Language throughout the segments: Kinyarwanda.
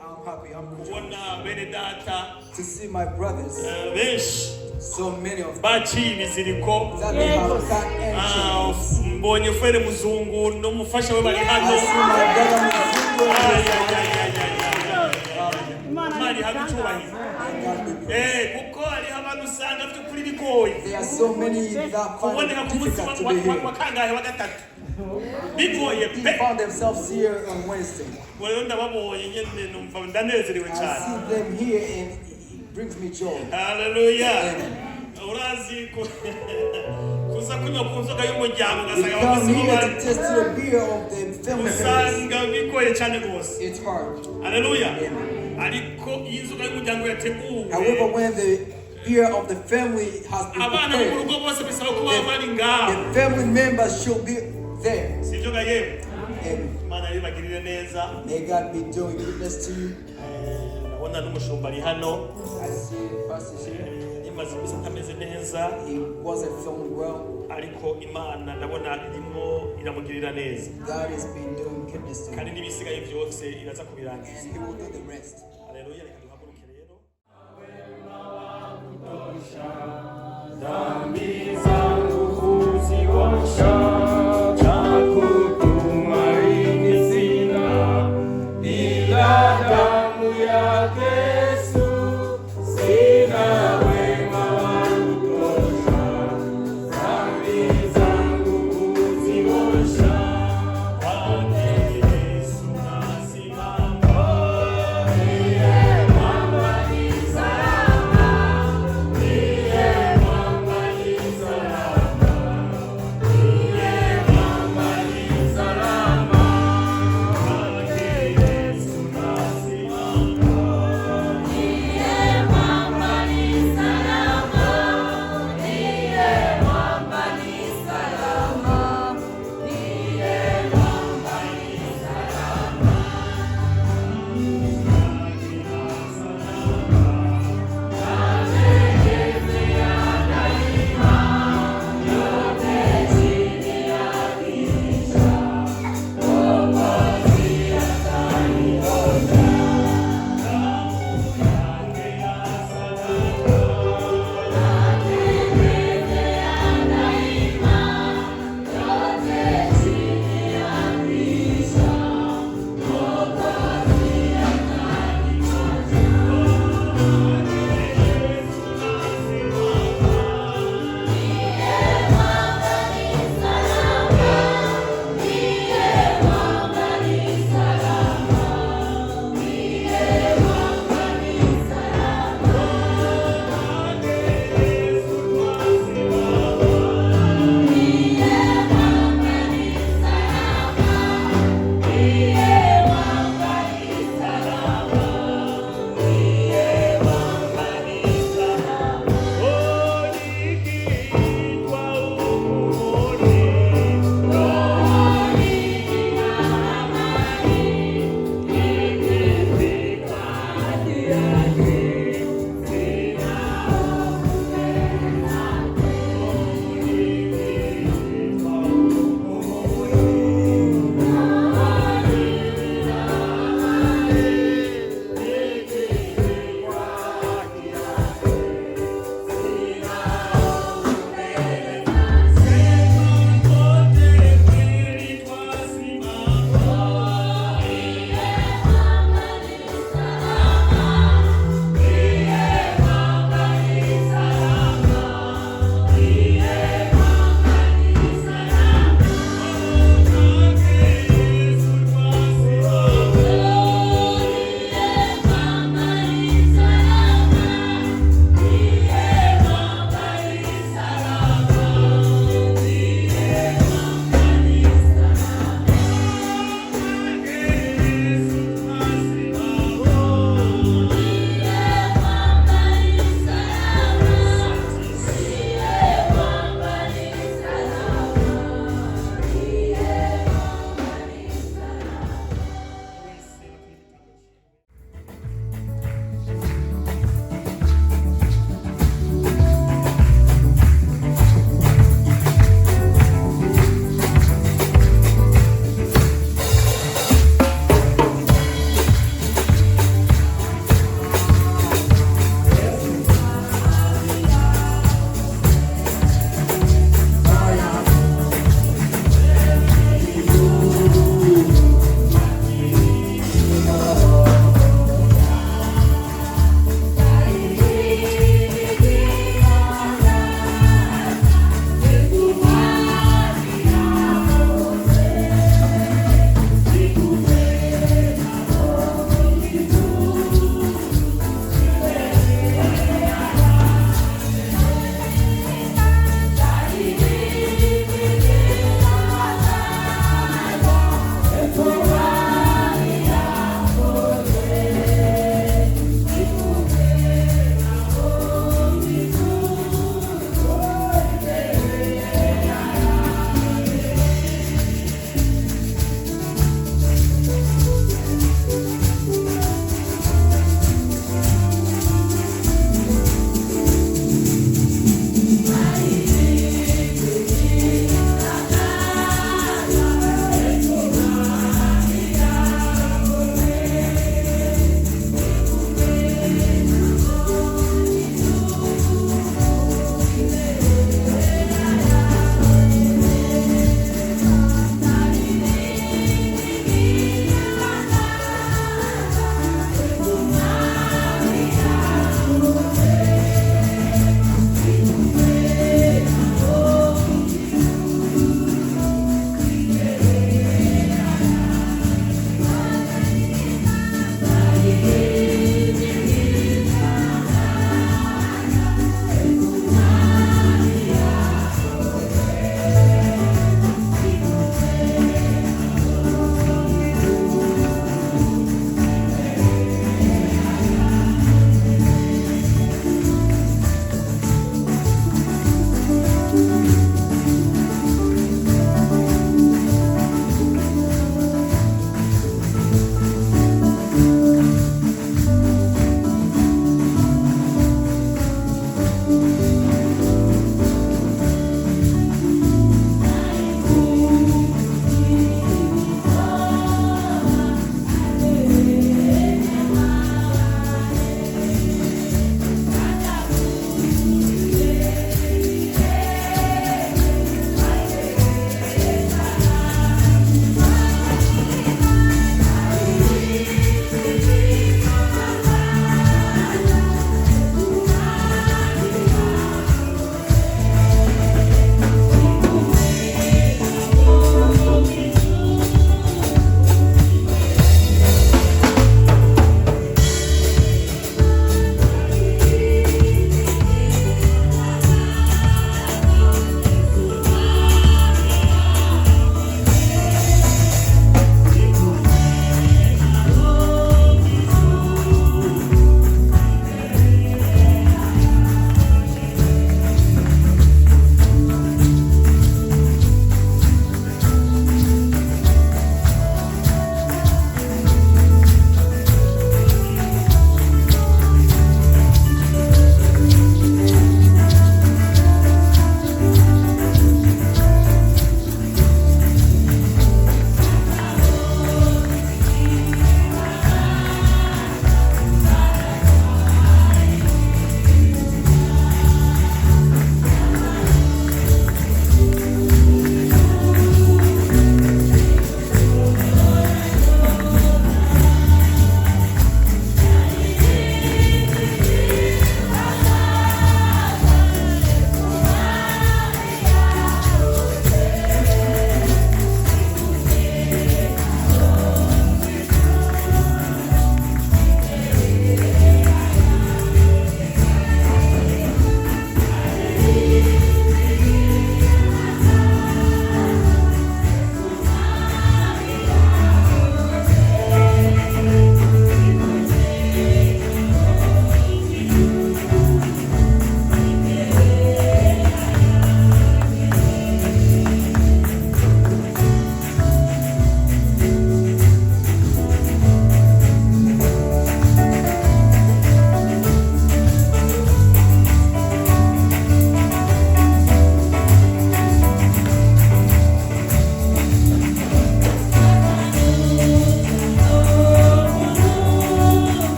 I'm happy. I'm kubona bene data to see my brothers. benshi So many of them. baciye ibiziriko. That they have cut and chains. Mbonye frere muzungu n'umufasha we bari hano. I see my brother Muzungu. Mari hagucyubahiro. Kuko ari abantu usanga afite kuri bigoye. There are so many that find it difficult to be here. Wakangahe wa gatatu. Bigoye pe. They found themselves here on Wednesday. Wero ndababonye nyene numva ndanezerewe cyane. I see them here and it brings me joy. Hallelujah. Urazi kuza kunywa ku nzoga y'umuryango ugasanga come here to test the beer of the family. Usanga bigoye cyane rwose. It's hard. Hallelujah. Ariko iyi nzoga y'umuryango yateguwe. However, when the beer of the family has been abana mu rugo bose bisaba kuba bari ngaho. The family members should be there. Sivyo gaye. Mana yibagirire neza. May God be doing goodness to you. Nabona n'umushumba ari hano. I see the pastor here. He wasn't feeling well. Ariko Imana ndabona irimo iramugirira neza. God has been doing goodness to him. Kandi n'ibisigaye byose iraza kubirangiza. And he will do the rest. Haleluya, reka duhaguruke rero. Dhambi zangu kuziosha.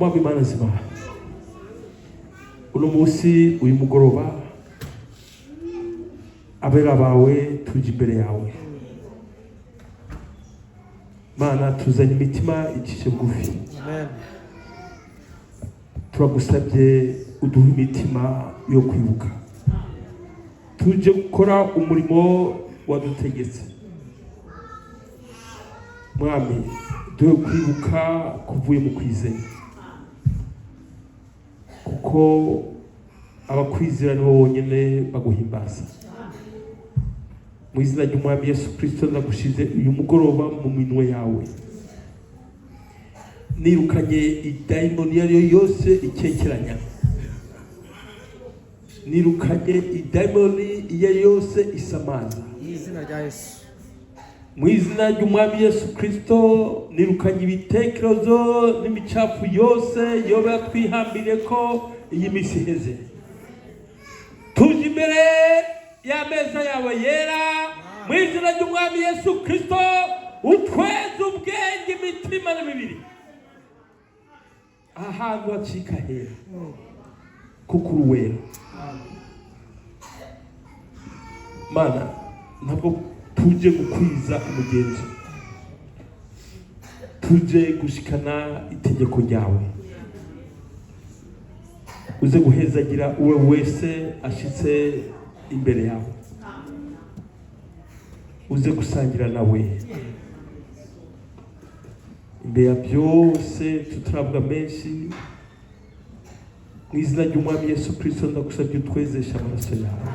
mwami Imana nzima, uno munsi uyu mugoroba abera bawe tuje imbere yawe Mana, tuzanye imitima icishe bugufi. Amen. Turagusabye uduhe imitima yo kwibuka, tuje gukora umurimo wadutegetse. Mwami, duhe kwibuka kuvuye mu kwizera, kuko abakwizera nibo bonyene baguhimbaza. Mu izina ry'Umwami Yesu Kristo ndagushize uyu mugoroba mu minwe yawe. Nirukanye idayimoni iyo ari yo yose ikekeranya, nirukanye idayimoni iyo ari yose isamaza. Mu izina ry'Umwami Yesu Kristo nirukanye ibitekerezo n'imicafu yose yoba twihambire ko iyi misi iheze. Tuje imbere y'ameza yawe yera, mu izina ry'Umwami Yesu Kristo utweze ubwenge, imitima n'imibiri, ahantu hacika hera kuko uri uwera. Mana, ntabwo tuje gukwiza umugenzo, tuje gushikana itegeko ryawe. Uze guhezagira uwe wese ashitse imbere yawe, uze gusangira nawe. Imbere ya byose tutarabwa menshi, mu izina ry'Umwami Yesu Kristo ndagusabye utwezesha amaraso yawe,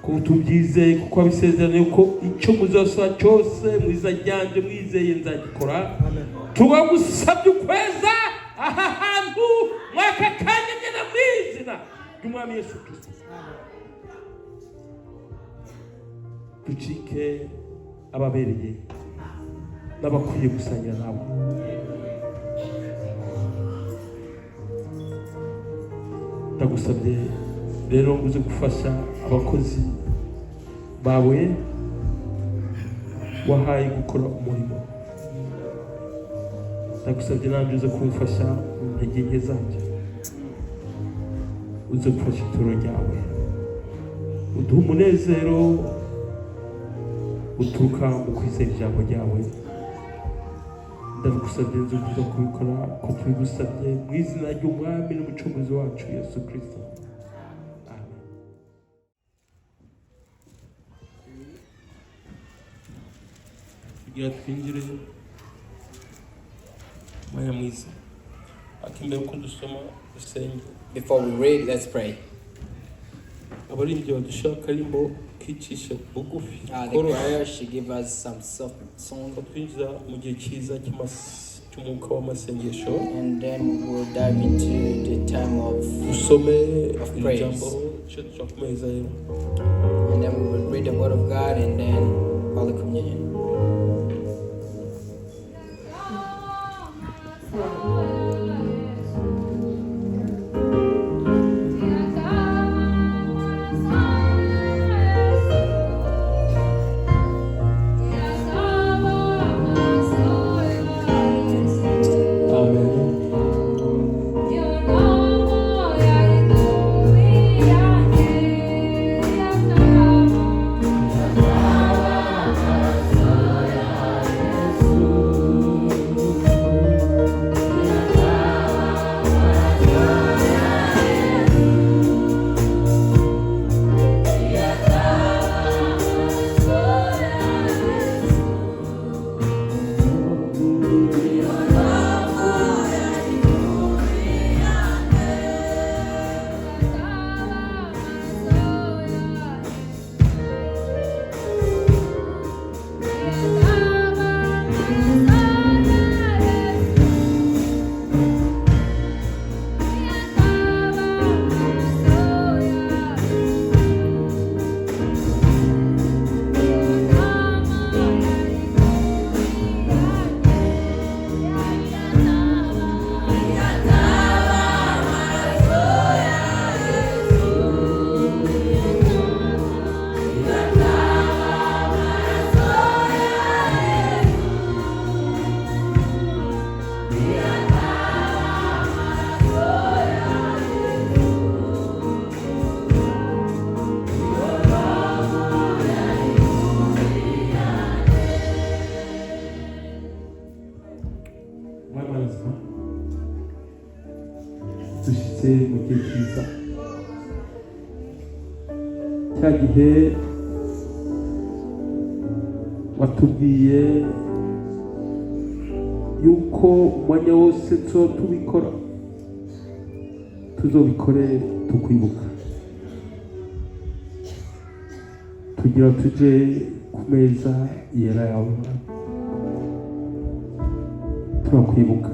ko tubyizeye, kuko abisezerano yuko icyo muzasaba cyose mu izina ryanje mwizeye nzagikora. Tubagusabye ukweza aha hantu mwaka kanya nyina mu izina ry'Umwami Yesu Kristo. Ducike ababereye n'abakwiye gusangira nawe. Ndagusabye rero uze gufasha abakozi bawe wahaye gukora umurimo. Ndagusabye nanjye uze kumfasha mu ntege nke zanjye, uze gufasha ituro ryawe, uduhe umunezero uturuka mu kwizera ijambo ryawe. Ndagusabye nzi kuza kubikora ko tubigusabye mu izina ry'Umwami n'Umucunguzi wacu Yesu Kristo. Amen. Kugira twinjire mwanya mwiza, akimbere ko dusoma dusenge. Before we read, let's pray. Abaririmbyi badushaka karimbo kicisha bugufi. The choir should give us some soft song, twinjiza mu gihe cyiza cy'umwuka w'amasengesho, and then we will dive into the time of praise. And then we will read the Word of God and then Holy Communion. Amen. mu gihe cyiza. Cya gihe watubwiye yuko umwanya wose tubikora tuzobikore tukwibuka, tugira tuje ku meza yera yawe, turakwibuka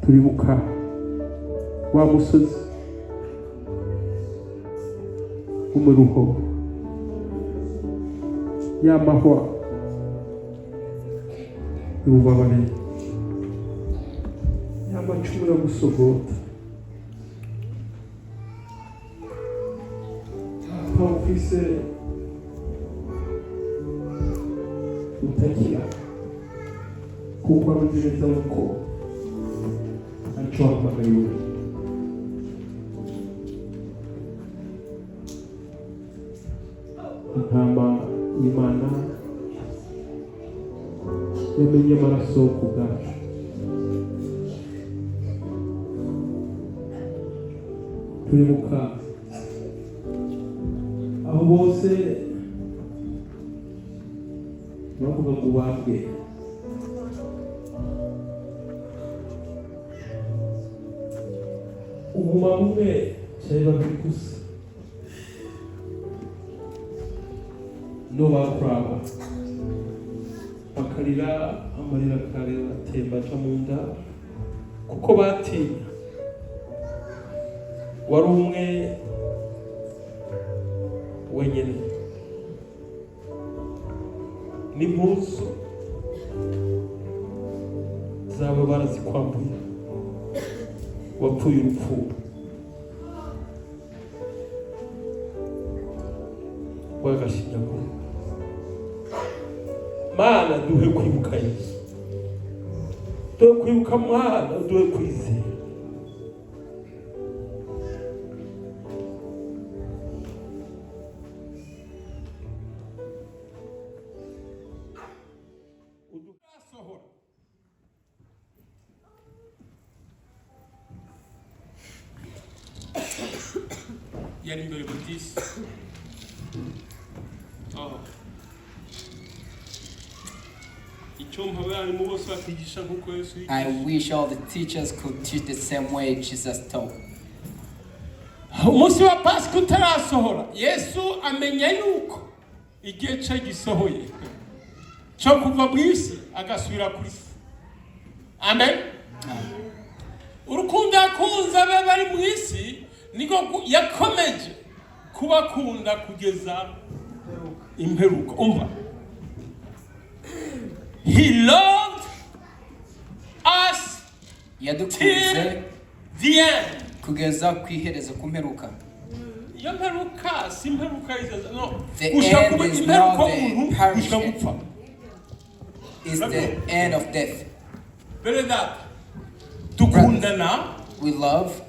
turibuka wa musozi w'umuruho, y'amahwa y'ububabare, y'amacumu yo gusogota, twumvise utakira kuko abazi neza yuko aricyo wahamagariwe. Intama y'Imana yamenye amaraso ku bwacu. Turibuka aho bose bavuga ngo ubambwe, umumama umwe cyari babiri gusa no bakuraba bakarira, amarira akarira atemba aca mu nda kuko batinya. Wari umwe wenyine n'impuzu zawe barazikwambuye, wapfuye urupfu rw'agashinyaguro. Mana duhe kwibuka Yesu, duhe kwibuka Mwana, duhe kwizera. Yari imbere mu disi. I wish all the teachers could teach the same way Jesus taught. Umunsi wa Pasika utarasohora, Yesu amenya yuko igihe cye gisohoye cyo kuva mu isi agasubira kuri isi. Amen. Urukundo yakunze abe bari mu isi niko yakomeje kubakunda kugeza imperuka. Umva, He loved us till the end. Kugeza kwihereza kumperuka. Iyo mperuka si mperuka izaza, no. The end is not the perishing. It's the end of death. Better that. Dukundana. We love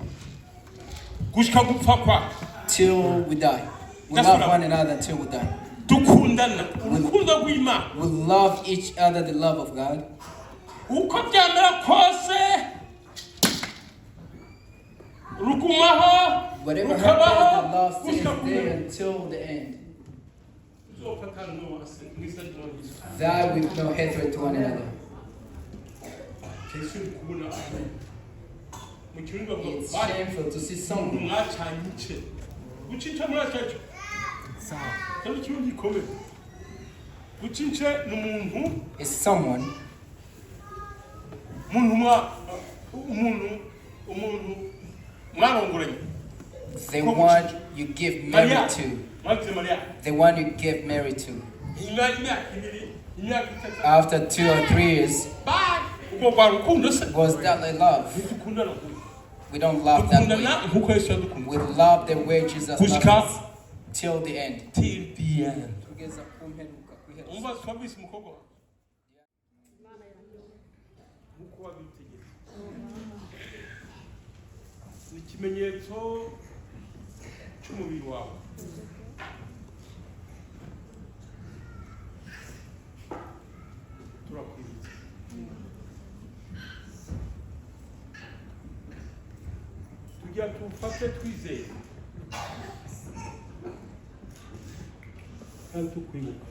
gushika gupfa kwa. Till we die. We love one another until we die. Dukundana. Urukundo rw'Imana. We love each other, the love of God. Uko byamera kose rukumaho. Whatever happens, the love stays there until the end. Die with no hatred to one another. It's shameful to see someone. It's someone. The one you give married to. The one you give married to. After 2 or 3 years, was that like love? We don't love that way. We love the way Jesus loves us till the end. Till the end. Ikimenyetso cy'umubiri wawe. Turakwibuka. kugira tufate twizeye kandi tukwibuka.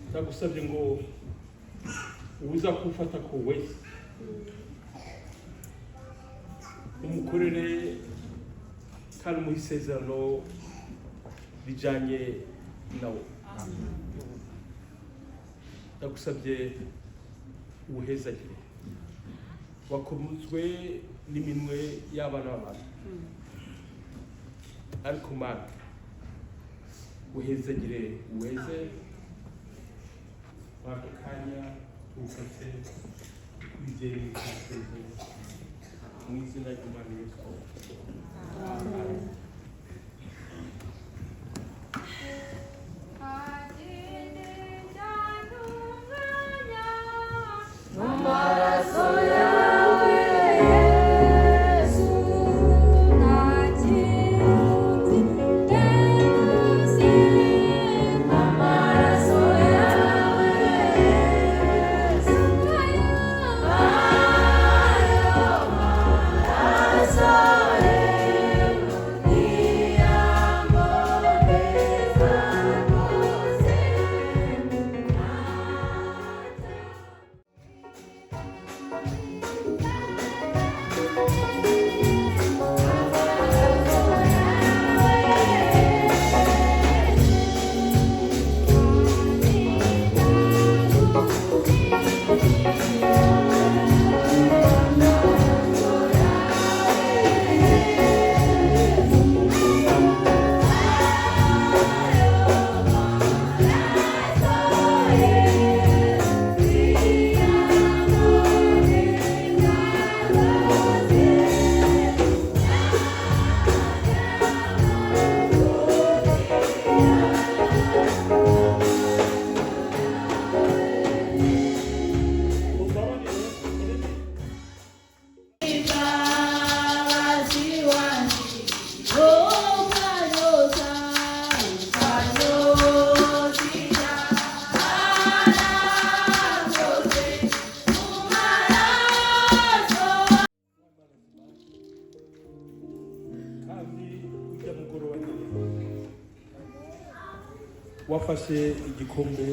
Ndagusabye ngo uza kufata ko wese umukorere kandi mu isezerano bijanye nawe. Ndagusabye ubuhezagire wakomuzwe n'iminwe y'abana b'abantu, ariko Mana uhezagire uweze wakanya ufate kwizera mu izina ry'Umwami Yesu. Amen. Wafashe igikombe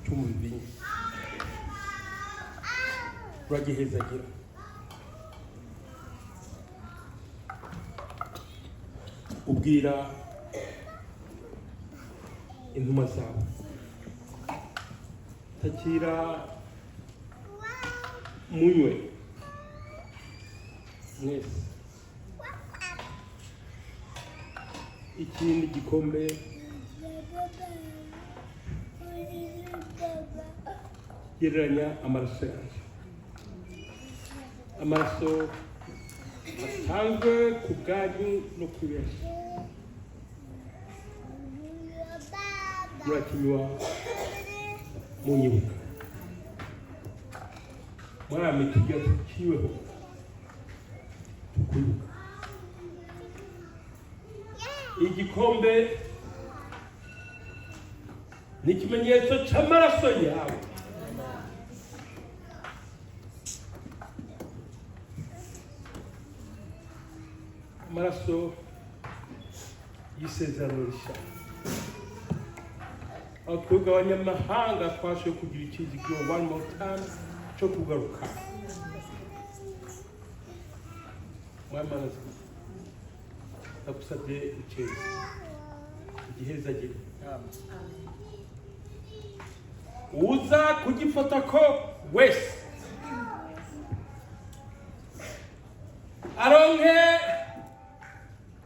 cy'umubiri uragihezagira, ubwira intumwa zawe, takira munywe mwese. Ikindi gikombe gereranya amaraso yanjye, amaraso atanzwe ku bwanyu no ku benshi. Murakinywa munyibuka. Mwami tugira tukiweho tukwibuka. Igikombe ni ikimenyetso cy'amaraso yawe. Amaraso y'isezerano rishya. Aho twebwe abanyamahanga twashoboye kugira icyizigiro one more time cyo kugaruka. Mwamana ndagusabye ukeze igihezagire. Uza kugifata ko wese aronke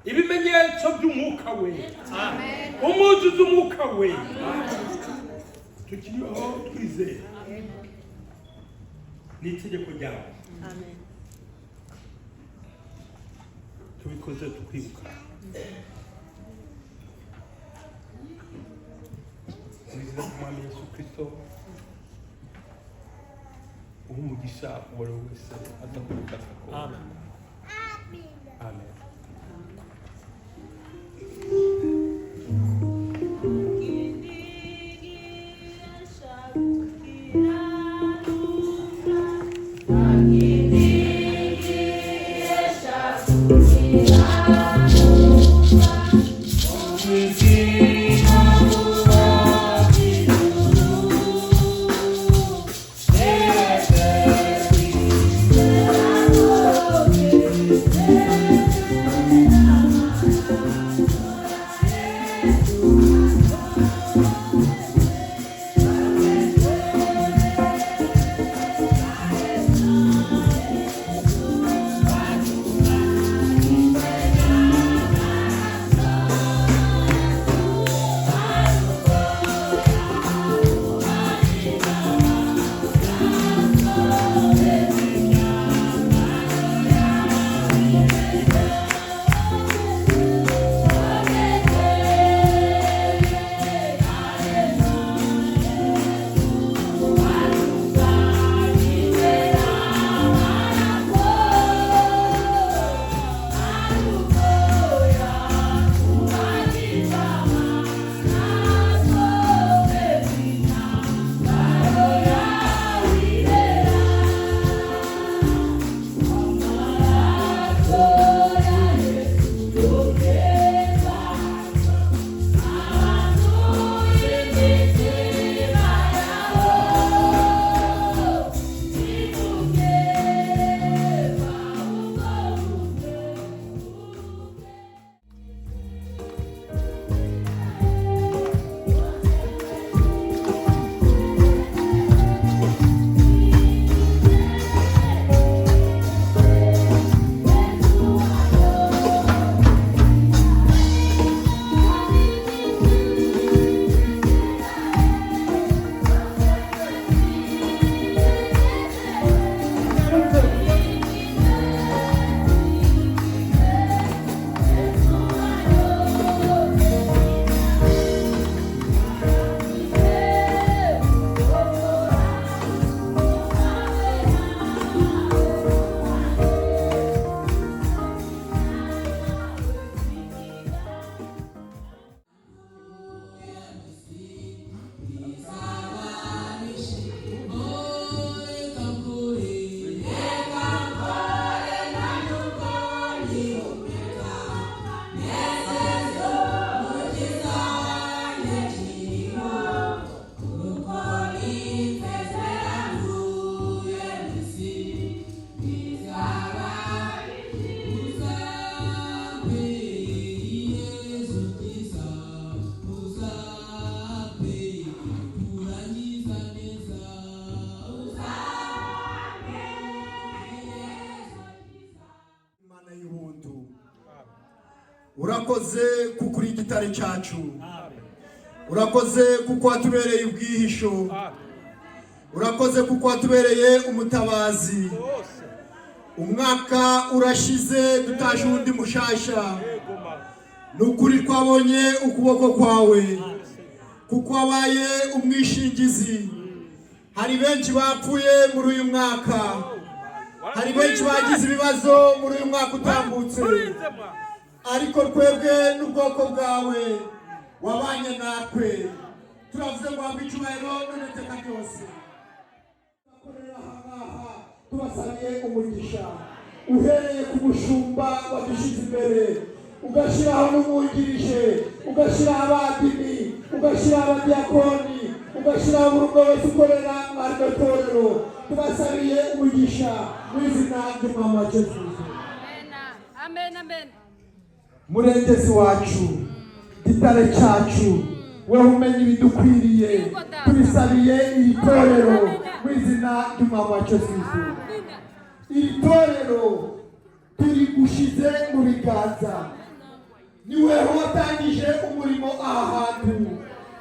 ibimenyetso by'umwuka we. Amen. Umuzuza umwuka we. Tukiriho twizeye. Ni itegeko ryawe. Amen. Tubikoze tukwibuka. Mwizina kumwami Yesu Kristo umugisha uwari wese atakurikata ko. Amen. Amen. urakoze kukuri igitare cyacu, urakoze kuko watubereye ubwihisho, urakoze kuko watubereye umutabazi. Umwaka urashize dutaje undi mushasha, nukuri twabonye ukuboko kwawe kuko wabaye umwishingizi. Hari benshi bapfuye muri uyu mwaka, hari benshi bagize ibibazo muri uyu mwaka utambutse, ariko twebwe n'ubwoko bwawe wabanye natwe. Turavuze ngo wambe icyubahiro none iteka ryose. Tubasabiye umugisha uhereye ku mushumba wadushyize imbere, ugashyiraho n'umwungirije, ugashyiraho abadini, ugashyiraho abadiyakoni, ugashyiraho buri umwe wese ukorera mwari matorero. Tubasabiye umugisha mu izina ry'umwami wacu Yesu. Amen, amen. Murengezi wacu, gitare cyacu, wewe umenya ibidukwiriye, tubisabiye iri torero mu izina ry'umwami wacu Yesu. Iri torero turi gushize mu biganza, ni wewe watangije umurimo aha hantu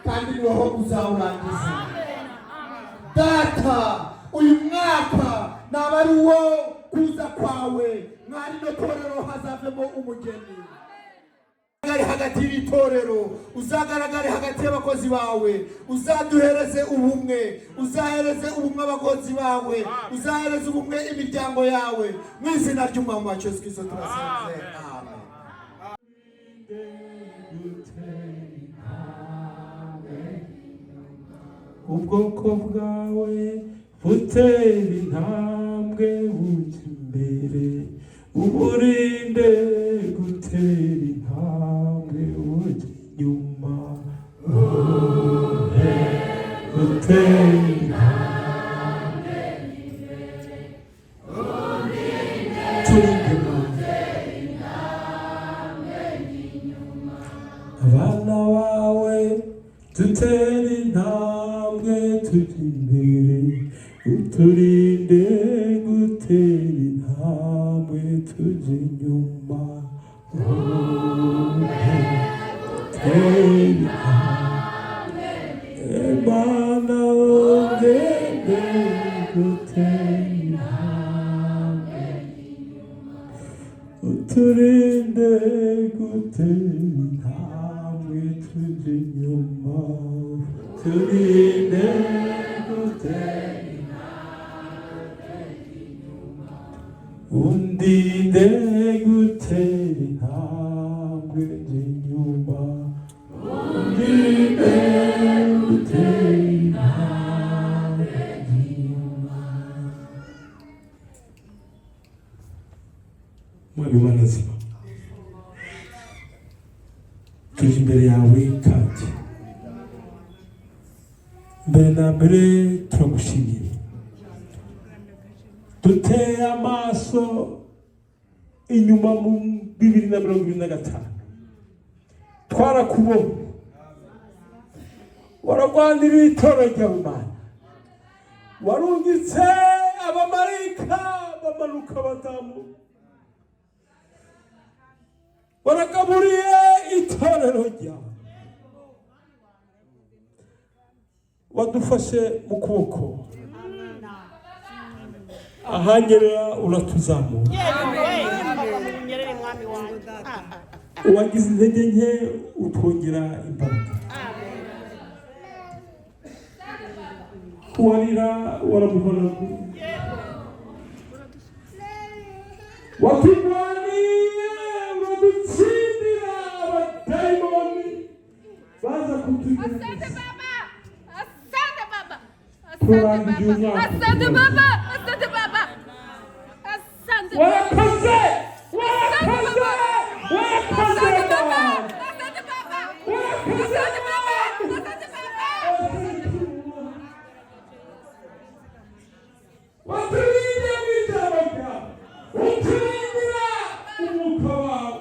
kandi ni wewe uzawurangiza. Data, uyu mwaka naba ari uwo kuza kwawe, mwari no torero hazavemo umugeni. Hagati y'itorero uzagaragare hagati y'abakozi bawe, uzaduhereze ubumwe, uzahereze ubumwe abakozi bawe, uzahereze ubumwe imiryango yawe mu izina ry'umwami wacu Yesu Kristo turasenze. Amen. Ubwoko bwawe butera intambwe bujya imbere, uburinde gutera intambwe bujya inyuma, gutera intambwe imbere, abana bawe dutera intambwe tujya imbere, uturinde gutera intambwe tujya inyuma, Imana ongere gutera intambwe, uturinde gutera intambwe tujya inyuma, turinde gutera undinde gutera intambwe inyuma, undinde gutera intambwe inyuma. Mwami Imana nzima, tuje imbere yawe kandi mbere na mbere turagushimiye. Duteye amaso inyuma mu 2025, twarakubonye waragwanira itorero ryawe Mana, warungitse abamarayika bamanuka badamu, waragaburiye itorero ryawe, wadufashe mu kuboko, ahanyerera uratuzamura, uwagize intege nke utwongera imbaraga, uwarira waramuhonaguye, waturwaniye uradutsindira abadayimoni baza kutugerageza. Asante Baba, asante Baba, asante Baba, warakoze, warakoze, warakoze Baba, asante Baba, warakoze Baba, asante Baba, waturinde mw'ijambo ryawe, uturindira umwuka wawe,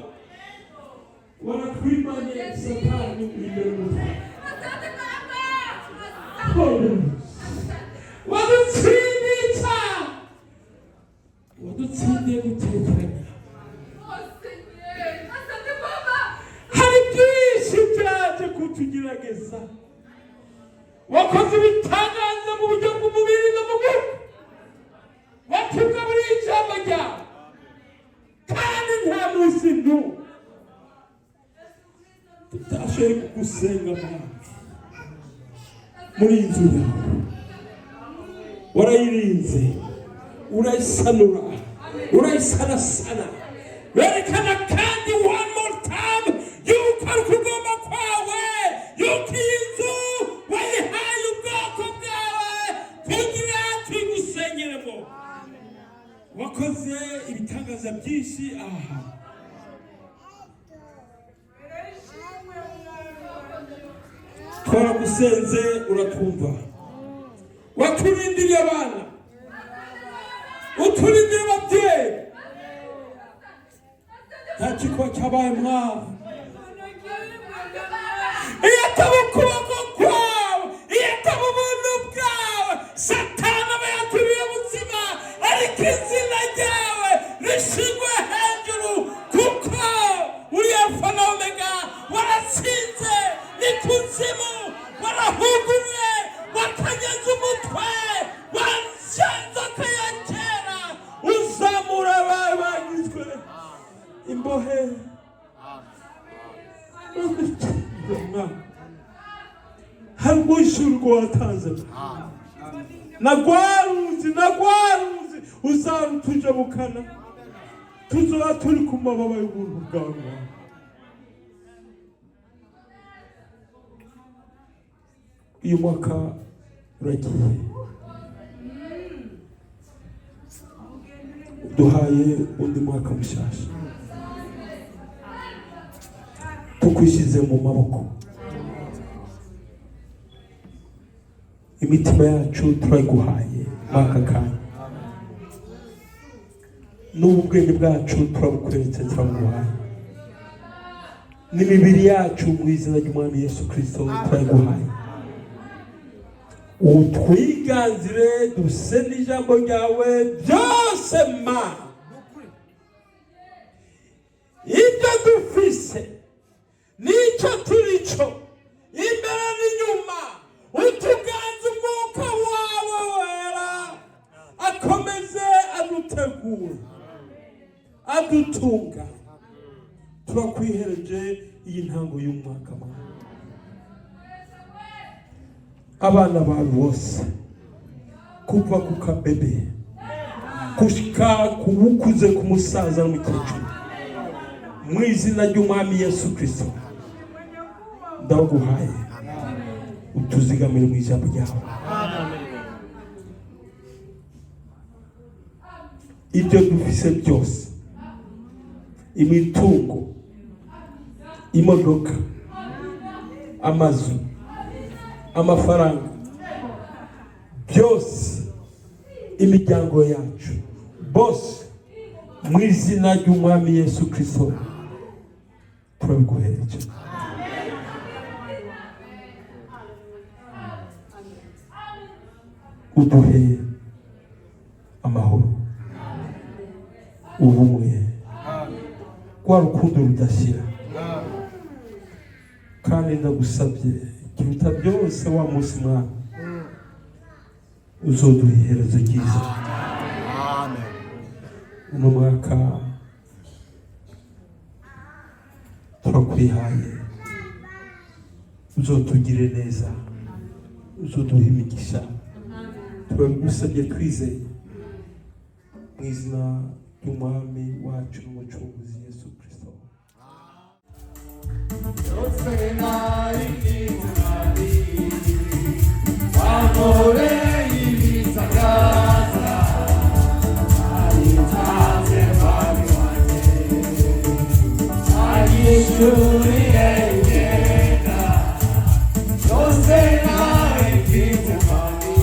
waratwimanye Satani imbere y'umutwe. Asante Baba, wadutsindica, wadutsindiye gutekeranya. Asante Baba, uyu tutashoboye kugusenga muri inzu yawe, warayirinze, urayisanura, urayisanasana. Werekana kandi one more time yuko ari ukugomba kwawe, yuko iyi nzu wayihaye ubwoko bwawe kugira tuyigusengeremo. Wakoze ibitangaza byinshi aha. Twaragusenze uratumva, waturindiriye abana, uturindiriye ababyeyi, nta kikuba cyabaye mwawe. Iyo ataba ukuboko kwawe, iyo ataba ubuntu bwawe, Satani aba yaturiye ubuzima, ariko izina ryawe rishingwe hejuru, kuko uri Alfa na Omega. Waratsinze ikuzimu, warahugumye, wakageza umutwe, wansanzoka ya kera, uzamura abawe bagizwe imbohe. Hari gushurwa watanze, nagwaruzi uzarutujabukana, tuzoba turi ku mababa y'ubuntu bwawe. Uyu mwaka uragiye, duhaye undi mwaka mushasha, tukwishyize mu maboko. Imitima yacu turayiguhaye mwaka kanya, n'ubwenge bwacu turabukweretse, turabuguhaye, n'imibiri yacu mu izina ry'Umwami Yesu Kristo turayiguhaye. Utwiganzire dusende ijambo ryawe byose Mana, ibyo dufise n'icyo turico, imbere n'inyuma, utuganze umwuka wawe wera akomeze adutegura, adutunga. Turakwihereje iyi ntango y'umwaka Mana. Abana bawe bose kuva ku kabebe kushika kubukuze ku musaza n'umukecuru, mu izina ry'Umwami Yesu Kristo ndaguhaye, utuzigamire mu ijambo ryawe. Ibyo dufise byose, imitungo, imodoka, amazu, amafaranga, byose, imiryango yacu bose, mu izina ry'Umwami Yesu Kristo turabiguhereje. Uduhe amahoro, ubumwe, kwa rukundo rudashira, kandi ndagusabye kiruta byose wa munsi Mwana uzoduha iherezo ryiza. Uno mwaka turakwihaye, uzotugire neza, uzoduha imigisha. Turabigusabye twizeye mu izina ry'Umwami wacu n'umucunguzi Yesu Kristo. Amore ibisagaza aritanze bari wanjye ayishuri yegera yose nawe mfite mani.